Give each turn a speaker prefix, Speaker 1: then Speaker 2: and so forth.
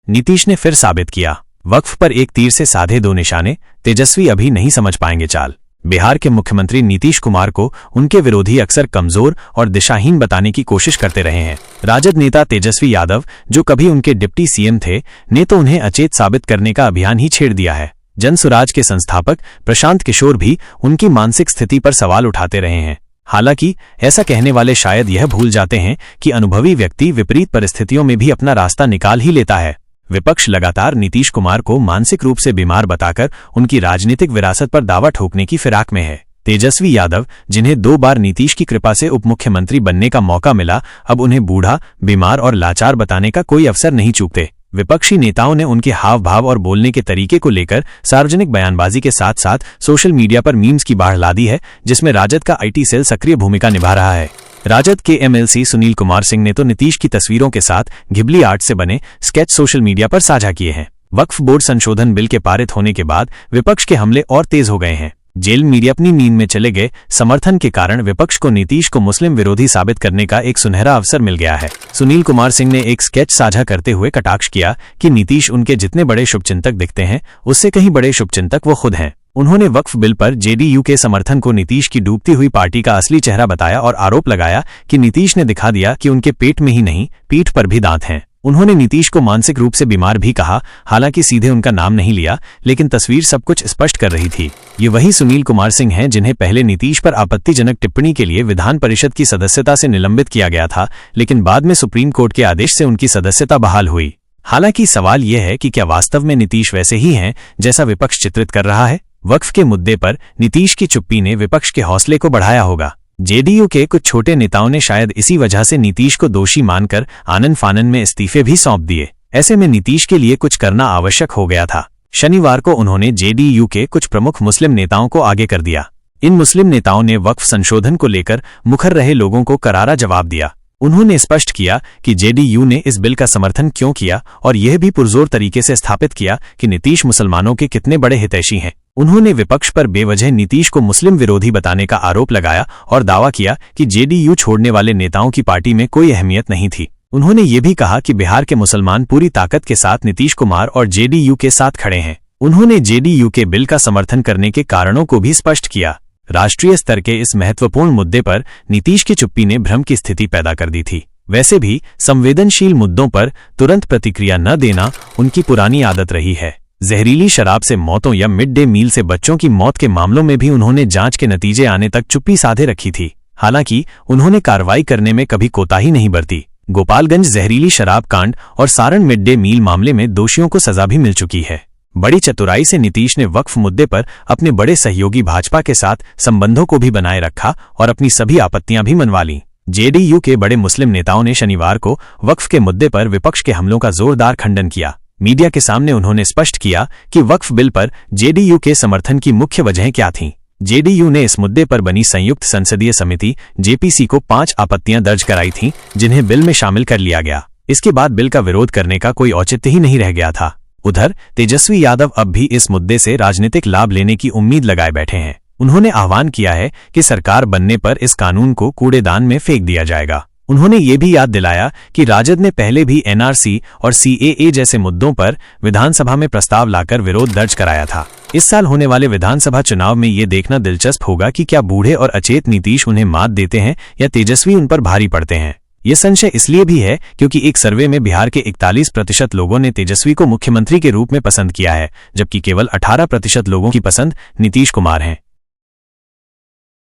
Speaker 1: नीतीश ने फिर साबित किया, वक्फ पर एक तीर से साधे दो निशाने, तेजस्वी अभी नहीं समझ पाएंगे चाल। बिहार के मुख्यमंत्री नीतीश कुमार को उनके विरोधी अक्सर कमजोर और दिशाहीन बताने की कोशिश करते रहे हैं। राजद नेता तेजस्वी यादव, जो कभी उनके डिप्टी सीएम थे, ने तो उन्हें अचेत साबित करने का अभियान ही छेड़ दिया है। जनसुराज के संस्थापक प्रशांत किशोर भी उनकी मानसिक स्थिति पर सवाल उठाते रहे हैं। हालांकि ऐसा कहने वाले शायद यह भूल जाते हैं कि अनुभवी व्यक्ति विपरीत परिस्थितियों में भी अपना रास्ता निकाल ही लेता है। विपक्ष लगातार नीतीश कुमार को मानसिक रूप से बीमार बताकर उनकी राजनीतिक विरासत पर दावा ठोकने की फिराक में है। तेजस्वी यादव, जिन्हें 2 बार नीतीश की कृपा से उप मुख्यमंत्री बनने का मौका मिला, अब उन्हें बूढ़ा, बीमार और लाचार बताने का कोई अवसर नहीं चूकते। विपक्षी नेताओं ने उनके हाव भाव और बोलने के तरीके को लेकर सार्वजनिक बयानबाजी के साथ साथ सोशल मीडिया पर मीम्स की बाढ़ ला दी है, जिसमें राजद का आईटी सेल सक्रिय भूमिका निभा रहा है। राजद के एमएलसी सुनील कुमार सिंह ने तो नीतीश की तस्वीरों के साथ घिबली आर्ट से बने स्केच सोशल मीडिया पर साझा किए हैं। वक्फ बोर्ड संशोधन बिल के पारित होने के बाद विपक्ष के हमले और तेज हो गए हैं। जेल मीडिया अपनी नींद में चले गए समर्थन के कारण विपक्ष को नीतीश को मुस्लिम विरोधी साबित करने का एक सुनहरा अवसर मिल गया है। सुनील कुमार सिंह ने एक स्केच साझा करते हुए कटाक्ष किया कि नीतीश उनके जितने बड़े शुभचिंतक दिखते हैं, उससे कहीं बड़े शुभचिंतक वो खुद हैं। उन्होंने वक्फ बिल पर जेडीयू के समर्थन को नीतीश की डूबती हुई पार्टी का असली चेहरा बताया और आरोप लगाया कि नीतीश ने दिखा दिया कि उनके पेट में ही नहीं, पीठ पर भी दांत हैं। उन्होंने नीतीश को मानसिक रूप से बीमार भी कहा, हालांकि सीधे उनका नाम नहीं लिया, लेकिन तस्वीर सब कुछ स्पष्ट कर रही थी। ये वही सुनील कुमार सिंह हैं जिन्हें पहले नीतीश पर आपत्तिजनक टिप्पणी के लिए विधान परिषद की सदस्यता से निलंबित किया गया था, लेकिन बाद में सुप्रीम कोर्ट के आदेश से उनकी सदस्यता बहाल हुई। हालांकि सवाल यह है कि क्या वास्तव में नीतीश वैसे ही हैं जैसा विपक्ष चित्रित कर रहा है? वक्फ के मुद्दे पर नीतीश की चुप्पी ने विपक्ष के हौसले को बढ़ाया होगा। जेडीयू के कुछ छोटे नेताओं ने शायद इसी वजह से नीतीश को दोषी मानकर आनन फानन में इस्तीफे भी सौंप दिए। ऐसे में नीतीश के लिए कुछ करना आवश्यक हो गया था। शनिवार को उन्होंने जेडीयू के कुछ प्रमुख मुस्लिम नेताओं को आगे कर दिया। इन मुस्लिम नेताओं ने वक्फ संशोधन को लेकर मुखर रहे लोगों को करारा जवाब दिया। उन्होंने स्पष्ट किया कि जेडीयू ने इस बिल का समर्थन क्यों किया और यह भी पुरजोर तरीके से स्थापित किया कि नीतीश मुसलमानों के कितने बड़े हितैषी हैं। उन्होंने विपक्ष पर बेवजह नीतीश को मुस्लिम विरोधी बताने का आरोप लगाया और दावा किया कि जेडीयू छोड़ने वाले नेताओं की पार्टी में कोई अहमियत नहीं थी। उन्होंने ये भी कहा कि बिहार के मुसलमान पूरी ताकत के साथ नीतीश कुमार और जेडीयू के साथ खड़े हैं। उन्होंने जेडीयू के बिल का समर्थन करने के कारणों को भी स्पष्ट किया। राष्ट्रीय स्तर के इस महत्वपूर्ण मुद्दे पर नीतीश की चुप्पी ने भ्रम की स्थिति पैदा कर दी थी। वैसे भी संवेदनशील मुद्दों पर तुरंत प्रतिक्रिया न देना उनकी पुरानी आदत रही है। जहरीली शराब से मौतों या मिड डे मील से बच्चों की मौत के मामलों में भी उन्होंने जांच के नतीजे आने तक चुप्पी साधे रखी थी। हालांकि उन्होंने कार्रवाई करने में कभी कोताही नहीं बरती। गोपालगंज जहरीली शराब कांड और सारण मिड डे मील मामले में दोषियों को सजा भी मिल चुकी है। बड़ी चतुराई से नीतीश ने वक्फ मुद्दे पर अपने बड़े सहयोगी भाजपा के साथ संबंधों को भी बनाए रखा और अपनी सभी आपत्तियां भी मनवा लीं। जेडीयू के बड़े मुस्लिम नेताओं ने शनिवार को वक्फ के मुद्दे पर विपक्ष के हमलों का जोरदार खंडन किया। मीडिया के सामने उन्होंने स्पष्ट किया कि वक्फ बिल पर जेडीयू के समर्थन की मुख्य वजहें क्या थीं। जेडीयू ने इस मुद्दे पर बनी संयुक्त संसदीय समिति जेपीसी को 5 आपत्तियां दर्ज कराई थीं, जिन्हें बिल में शामिल कर लिया गया। इसके बाद बिल का विरोध करने का कोई औचित्य ही नहीं रह गया था। उधर तेजस्वी यादव अब भी इस मुद्दे से राजनीतिक लाभ लेने की उम्मीद लगाए बैठे हैं। उन्होंने आह्वान किया है कि सरकार बनने पर इस कानून को कूड़ेदान में फेंक दिया जाएगा। उन्होंने ये भी याद दिलाया कि राजद ने पहले भी एनआरसी और सीएए जैसे मुद्दों पर विधानसभा में प्रस्ताव लाकर विरोध दर्ज कराया था। इस साल होने वाले विधानसभा चुनाव में ये देखना दिलचस्प होगा कि क्या बूढ़े और अचेत नीतीश उन्हें मात देते हैं या तेजस्वी उन पर भारी पड़ते हैं। ये संशय इसलिए भी है क्योंकि एक सर्वे में बिहार के 41% लोगों ने तेजस्वी को मुख्यमंत्री के रूप में पसंद किया है, जबकि केवल 18% लोगों की पसंद नीतीश कुमार हैं।